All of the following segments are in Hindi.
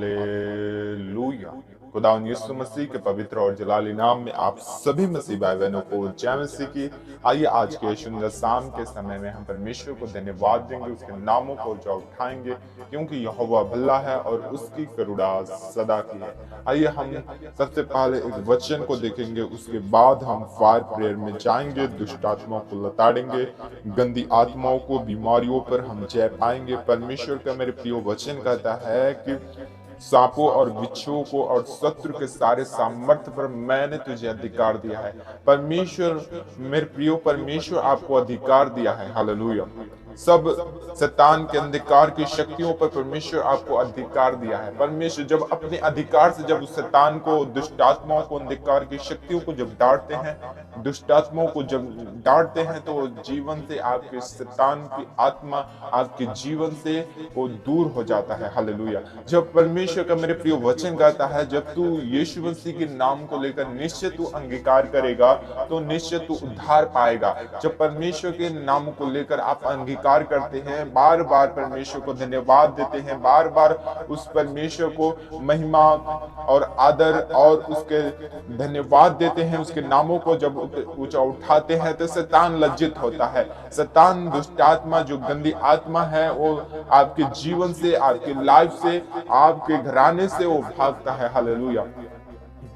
हालेलुया। खुदा यीशु मसीह के पवित्र और जलाली नाम में आप सभी मसीह भाई बहनों को जय मसीह की। आइए आज के सुंदर शाम के समय में हम परमेश्वर को धन्यवाद देंगे, उसके नामों को ऊंचा उठाएंगे, क्योंकि यहोवा भला है और उसकी करुणा सदा की है। आइए हम सबसे पहले एक वचन को देखेंगे, उसके बाद हम फायर प्रेयर में जाएंगे, दुष्ट आत्माओं को लताड़ेंगे, गंदी आत्माओं को, बीमारियों पर हम जय पाएंगे। परमेश्वर का मेरे प्रिय वचन कहता है कि सांपों और बिच्छुओं को और शत्रु के सारे सामर्थ्य पर मैंने तुझे अधिकार दिया है। परमेश्वर, मेरे प्रियो, परमेश्वर आपको अधिकार दिया है। हालेलुया। सब शैतान के अंधकार की शक्तियों पर परमेश्वर आपको अधिकार दिया है। परमेश्वर जब अपने अधिकार से जब उस शैतान को, दुष्ट आत्माओं को, अंधकार की शक्तियों को जब डांटते हैं, दुष्ट आत्माओं को जब डांटते हैं, तो जीवन से आपके शैतान की आत्मा आपके जीवन से वो दूर हो जाता है। हालेलुया। जब परमेश्वर का मेरे प्रिय वचन कहता है, जब तू यीशु मसीह के नाम को लेकर निश्चय तू अंगीकार करेगा तो निश्चय तू उद्धार पाएगा। जब परमेश्वर के नाम को लेकर आप अंगीकार करते हैं, बार बार परमेश्वर को धन्यवाद देते हैं, बार बार उस परमेश्वर को महिमा और आदर और उसके धन्यवाद देते हैं, उसके नामों को जब ऊंचा उठाते हैं, तो शैतान लज्जित होता है। शैतान, दुष्ट आत्मा, जो गंदी आत्मा है, वो आपके जीवन से, आपकी लाइफ से, आपके घराने से वो भागता है। हालेलुया।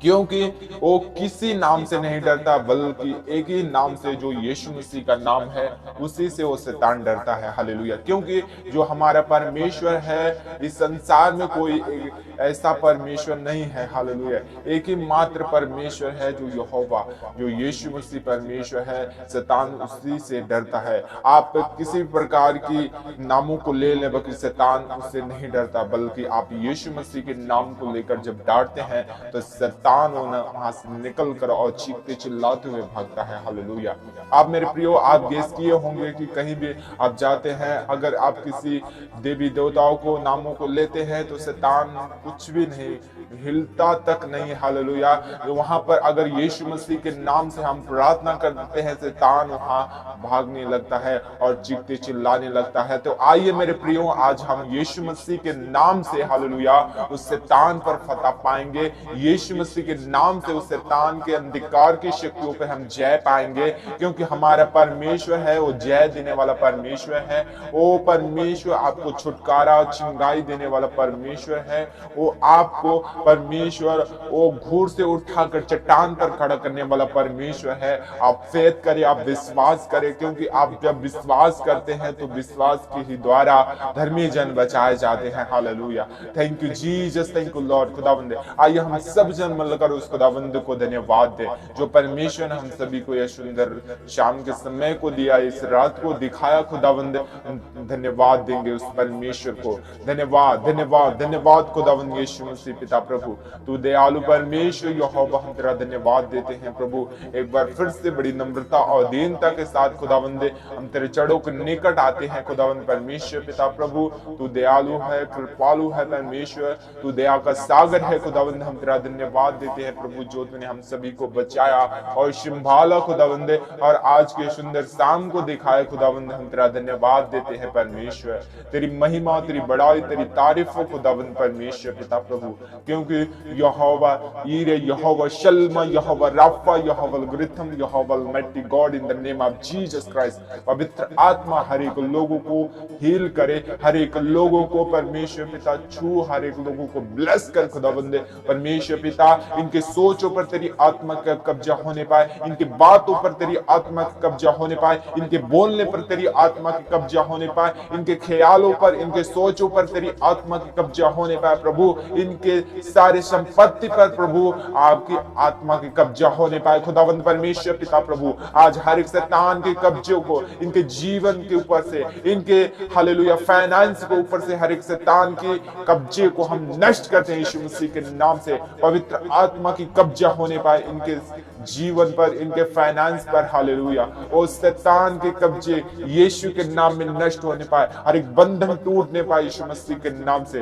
क्योंकि वो किसी नाम से नहीं डरता, बल्कि एक ही नाम से, जो यीशु मसीह का नाम है, उसी से वो शैतान डरता है। हालेलुया। क्योंकि जो हमारा परमेश्वर है, इस संसार में कोई ऐसा परमेश्वर नहीं है। हालेलुया। एक ही मात्र परमेश्वर है, जो यहोवा, जो यीशु मसीह परमेश्वर है। शैतान उसी से डरता है। आप किसी प्रकार की नामों को ले लें, बल्कि शैतान उससे नहीं डरता, बल्कि आप यीशु मसीह के नाम को लेकर जब डांटते हैं, तो शैतान वहां से निकल कर और चीखते चिल्लाते हुए भागता है। हालेलुया। आप मेरे प्रियो, आप गेस किए होंगे कि कहीं भी आप जाते हैं, अगर आप किसी देवी देवताओं को, नामों को लेते हैं, तो शैतान कुछ भी नहीं, हिलता तक नहीं। हालेलुया। वहां पर अगर यीशु मसीह के नाम से हम प्रार्थना करते हैं, शैतान वहां भागने लगता है और चीखते चिल्लाने लगता है। तो आइए मेरे प्रियो, आज हम यीशु मसीह के नाम से, हालेलुया, उस शैतान पर फतह पाएंगे। यीशु मसीह के नाम से उस शैतान के अंधकार की शक्तियों पर हम जय पाएंगे, क्योंकि हमारा परमेश्वर है, वो जय देने वाला परमेश्वर है। वो परमेश्वर आपको छुटकारा, चिंगाई देने वाला परमेश्वर है। वो आपको परमेश्वर, वो घूर से उठाकर चट्टान पर खड़ा करने वाला परमेश्वर है। आप फेथ करें, आप विश्वास करें, क्योंकि आप जब विश्वास करते हैं, तो विश्वास के ही द्वारा धर्मी जन बचाए जाते हैं। Hallelujah. Thank you Jesus, thank you Lord. खुदावंद, आइए हम सब जन मिलकर उस खुदावंद को धन्यवाद दें, जो परमेश्वर ने हम सभी को यह सुंदर शाम के समय को दिया, इस रात को दिखाया। खुदावंद, धन्यवाद देंगे उस परमेश्वर को। धन्यवाद, धन्यवाद, धन्यवाद खुदावंद यीशु मसीह पिता प्रभु। तू दयालु परमेश्वर यहोवा, हम तेरा धन्यवाद देते हैं प्रभु। एक बार फिर से बड़ी नम्रता और दीनता के साथ खुदावंद हम तेरे चरणों के निकट आते हैं। खुदावंद परमेश्वर पिता प्रभु, तू दयालु है, कृपालु है परमेश्वर, तू दया का सागर है। खुदावंद, हम तेरा धन्यवाद देते हैं प्रभु, जो तूने हम सभी को बचाया और संभाला खुदावंद, और आज के सुंदर शाम को दिखाया। खुदावंद, हम तेरा धन्यवाद देते हैं परमेश्वर। तेरी महिमा, तेरी बड़ाई, तेरी तारीफ हो खुदावंद परमेश्वर पिता प्रभु, क्योंकि यहोवा ईरे, यहोवा शल्मा, यहोवा राफा, यहोवा ग्रिथम, यहोवा almighty God, in the name of Jesus Christ. पवित्र आत्मा हर एक लोगों को हील करे, हर एक लोगों को परमेश्वर पिता छू, हर एक लोगों को ब्लेस कर खुदावंद परमेश्वर पिता। इनके सोचों पर तेरी आत्मा का कब्जा होने पाए, इनकी बातों पर तेरी आत्मा का कब्जा होने पाए, इनके बोलने पर तेरी आत्मा का कब्जा होने पाए, इनके ख्यालों पर, इनके सोचों पर तेरी आत्मा का कब्जा होने पाए प्रभु। इनके सारे संपत्ति पर प्रभु आपकी आत्मा की कब्जा होने पाए। खुदावंद परमेश्वर पिता प्रभु, आज हर एक शैतान के कब्जे को इनके जीवन के ऊपर से, इनके हालेलुया फाइनेंस के ऊपर से, हर एक शैतान के कब्जे को हम नष्ट करते हैं यीशु मसीह के नाम से। पवित्र आत्मा की कब्जा होने पाए इनके जीवन पर, इनके फाइनेंस पर। हालेलुया। ओ शैतान के कब्जे यीशु के नाम में नष्ट होने पाए, हर एक बंधन टूटने पाए यीशु मसीह के नाम से।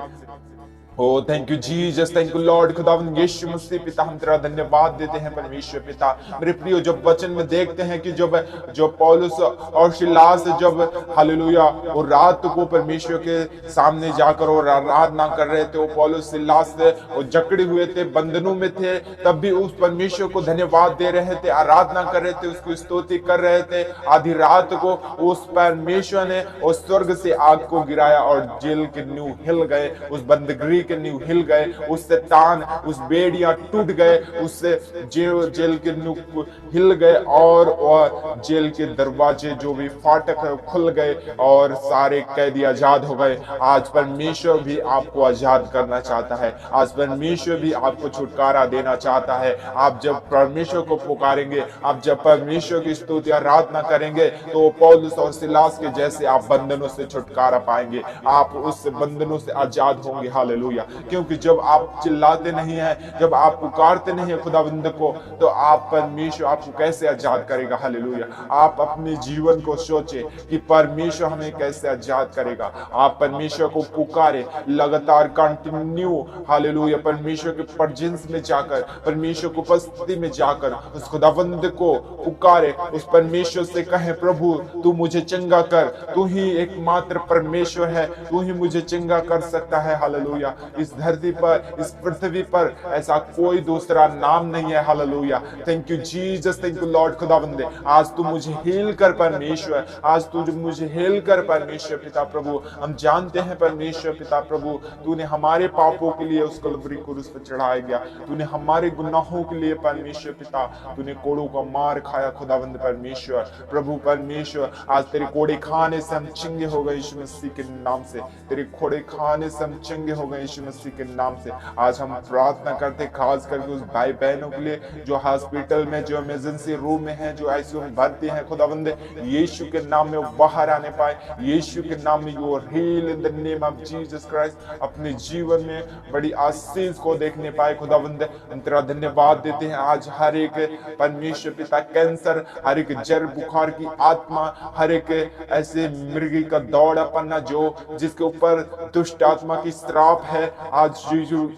ओ thank you Jesus, thank you Lord. खुदावंद यीशु मसीह पिता, हम तेरा धन्यवाद देते हैं परमेश्वर पिता। मेरे प्रियो, जब वचन में देखते हैं कि जब जो पौलुस और सिलास जब हालेलुया वो रात को परमेश्वर के सामने जाकर और आराधना कर रहे थे, वो पौलुस सिलास से वो जकड़े हुए थे, बंधनों में थे, तब भी उस परमेश्वर को धन्यवाद दे रहे थे, आराधना कर रहे थे, उसकी स्तुति कर रहे थे। आधी रात को उस परमेश्वर ने उस स्वर्ग से आग को गिराया और जेल के नींव हिल गए, उस बंदगी के नींव हिल गए, उस शैतान उस बेड़ियां टूट गए, उससे जेल के नींव हिल गए और जेल के दरवाजे जो भी फाटक है खुल गए और सारे कैदी आजाद हो गए। आज परमेश्वर भी आपको आजाद करना चाहता है, आज परमेश्वर भी आपको छुटकारा देना चाहता है। आप जब परमेश्वर को पुकारेंगे, आप जब परमेश्वर की स्तुति आराधना करेंगे, तो पौलुस और सिलास के जैसे आप बंधनों से छुटकारा पाएंगे, आप उस बंधनों से आजाद होंगे। हालेलुया। क्योंकि जब आप चिल्लाते नहीं हैं, जब आप पुकारते नहीं है खुदावंद को, तो आप परमेश्वर आपको कैसे आजाद करेगा। हालेलुया। आप अपने जीवन को सोचे कि परमेश्वर हमें कैसे आजाद करेगा। आप परमेश्वर को पुकारे लगातार, कंटिन्यू हालेलुया, परमेश्वर के प्रेजेंस में जाकर, परमेश्वर की उपस्थिति में जाकर उस खुदावंद को पुकारे, उस परमेश्वर से कहे, प्रभु तू मुझे चंगा कर, तू ही एकमात्र परमेश्वर है, तू ही मुझे चंगा कर सकता है। हालेलुया। इस धरती पर, इस पृथ्वी पर ऐसा कोई दूसरा नाम नहीं है। हालेलुया। Thank you Jesus, thank you Lord. खुदावंदे, आज तू मुझे हील कर परमेश्वर, आज तू मुझे हील कर परमेश्वर पिता प्रभु। हम जानते हैं परमेश्वर पिता प्रभु, तूने हमारे पापों के लिए उस कलवरी क्रूस पर चढ़ाया गया, तूने हमारे गुनाहों के लिए परमेश्वर पिता, तूने कोड़ों का मार खाया खुदावंद परमेश्वर प्रभु परमेश्वर। आज तेरे कोड़े खाने से हम चंगे हो गए यीशु मसीह के नाम से, तेरे कोड़े खाने से हम चंगे हो गए यीशु मसीह के नाम से। आज हम प्रार्थना करते खास करके उस भाई बहनों के लिए जो हॉस्पिटल में, जो इमरजेंसी रूम में है, जो आईसीयू में भर्ती है, खुदावंद यीशु के नाम में वो बाहर आने पाए, यीशु के नाम में you are heal in the name of Jesus Christ. अपने जीवन में बड़ी आशीष को देखने पाए खुदावंद, तेरा धन्यवाद देते हैं। आज हर एक परमेश्वर पिता कैंसर, हर एक जड़ बुखार की आत्मा, हर एक ऐसे मृगी का दौड़ा पन्ना जो जिसके ऊपर दुष्ट आत्मा की श्राप है, आज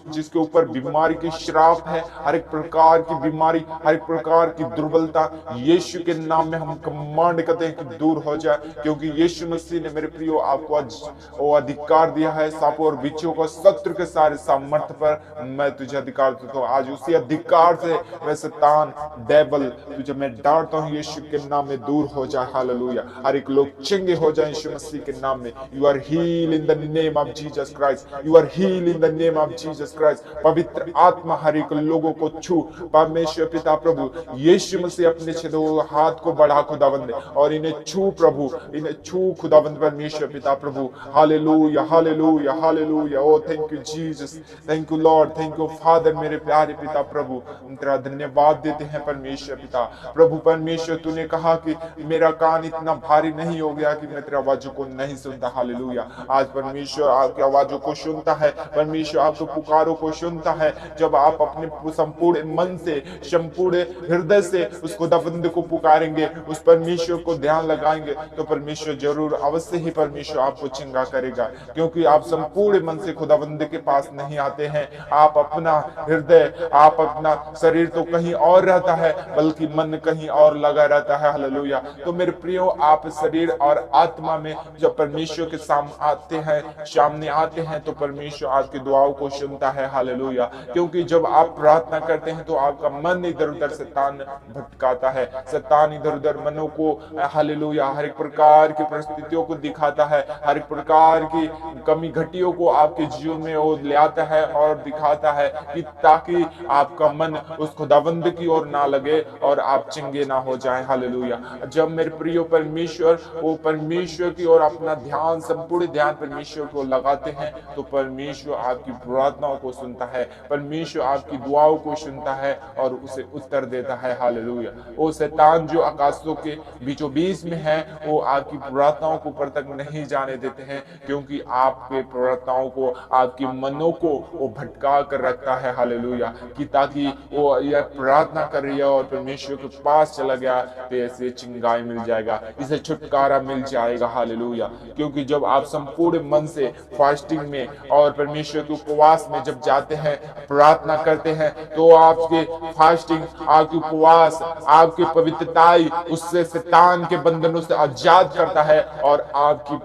जिसके ऊपर बीमारी की श्राप है, हर एक प्रकार की बीमारी, हर एक प्रकार की दुर्बलता यीशु के नाम में हम कमांड करते हैं कि दूर हो जाए, क्योंकि यीशु मसीह ने मेरे प्रियो आपको आज वो अधिकार दिया है। सांपों और बिच्छू को, शत्रु के सारे सामर्थ्य पर मैं तुझे अधिकार देता हूं। आज उसी अधिकार से मैं शैतान, डेविल, तुझे मैं डांटता हूं यीशु के नाम में, दूर हो जाए। हालेलुया। हर एक लोग चंगे हो जाए यीशु मसीह के नाम में। You are heal in the name of Jesus Christ, you are heal in the name of Jesus Christ. पवित्र आत्मा हर एक लोगों को छू परमेश्वर पिता प्रभु यीशु मसीह अपने हाथ को बढ़ा खुदावंद और इन्हें छू प्रभु, इन्हें छू खुदावंद परमेश्वर पिता प्रभु। हालेलुया, हालेलुया, हालेलुया। ओ thank you Jesus, thank you Lord, thank you father. मेरे प्यारे पिता प्रभु, हम तेरा धन्यवाद देते हैं परमेश्वर पिता प्रभु परमेश्वर। तूने कहा कि मेरा कान इतना भारी नहीं हो गया कि मैं तेरी आवाजों को नहीं सुनता। हालेलुया। आज परमेश्वर आपकी आवाजों को सुनता है, परमेश्वर आपके पुकारों को सुनता है। जब आप अपने संपूर्ण मन से, संपूर्ण हृदय से उस खुदावंद को पुकारेंगे, उस परमेश्वर को ध्यान लगाएंगे, तो परमेश्वर जरूर अवश्य ही परमेश्वर आपको चंगा करेगा, क्योंकि आप संपूर्ण मन से खुदावंद के पास नहीं आते हैं। आप अपना हृदय, आप अपना शरीर तो कहीं और रहता है, बल्कि मन कहीं और लगा रहता है। हालेलुया। तो मेरे प्रियो, आप शरीर और आत्मा में जब परमेश्वर के सामने आते हैं, तो परमेश्वर आपकी दुआओं को सुनता है। हालेलुया। क्योंकि जब आप प्रार्थना करते हैं तो आपका मन इधर उधर शैतान भटकाता है, शैतान इधर उधर मनों को हालेलुया हर एक प्रकार की परिस्थितियों को दिखाता है, हर एक प्रकार की कमी घटियों को आपके जीवन में वो ले आता है और दिखाता है कि ताकि आपका मन उस खुदावंद की ओर ना लगे और आप चंगे ना हो जाएं। हालेलुया। जब मेरे प्रियो परमेश्वर वो परमेश्वर की ओर अपना ध्यान, संपूर्ण ध्यान परमेश्वर को लगाते हैं, तो परमेश्वर आपकी प्रार्थनाओं को सुनता है, परमेश्वर आपकी दुआओं को सुनता है और उसे उत्तर देता है। हालेलुया। वो शैतान जो आकाशों के बीचों बीच में है, वो आपकी प्रार्थनाओं को ऊपर तक नहीं जाने देते हैं, क्योंकि आपके प्रार्थनाओं को, आपकी मनों को वो भटका कर रखता है। हालेलुया। कि ताकि वो यह प्रार्थना कर रही है और परमेश्वर के पास चला गया तो ऐसे चिंगाई मिल जाएगा, इसे छुटकारा मिल जाएगा। हालेलुया। क्योंकि जब आप संपूर्ण मन से फास्टिंग में और परमेश्वर के उपवास में जब जाते हैं, प्रार्थना करते हैं, तो आपके फास्टिंग, आपके उपवास, आपकी पवित्रताई उससे शैतान के बंधनों से आजाद करता है, और आपकी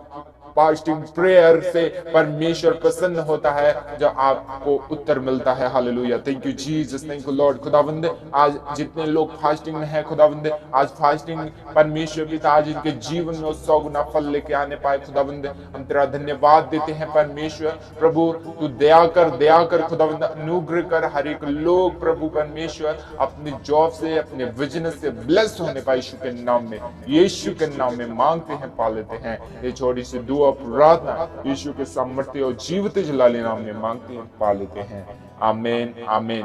फास्टिंग प्रेयर से परमेश्वर प्रसन्न होता है, जब आपको उत्तर मिलता है। हालेलुया, thank you Jesus, thank you Lord. खुदावंद, आज जितने लोग फास्टिंग में हैं खुदावंद, आज फास्टिंग परमेश्वर पिता आज इनके जीवन में 100 गुना फल लेके आने पाए। खुदावंद, हम तेरा धन्यवाद देते हैं परमेश्वर। प्रभु तू दया कर खुदावंद, अनुग्रह कर हर एक लोग प्रभु परमेश्वर अपनी जॉब से, अपने बिजनेस से ब्लेस होने पाए। यीशु के नाम में, यीशु के नाम में मांगते हैं, पा लेते हैं। ये छोटी सी दुआ प्रार्थना यीशु के सामर्थ्य और जीवित जलाली नाम में मांगते हैं, पा लेते हैं। आमीन, आमीन।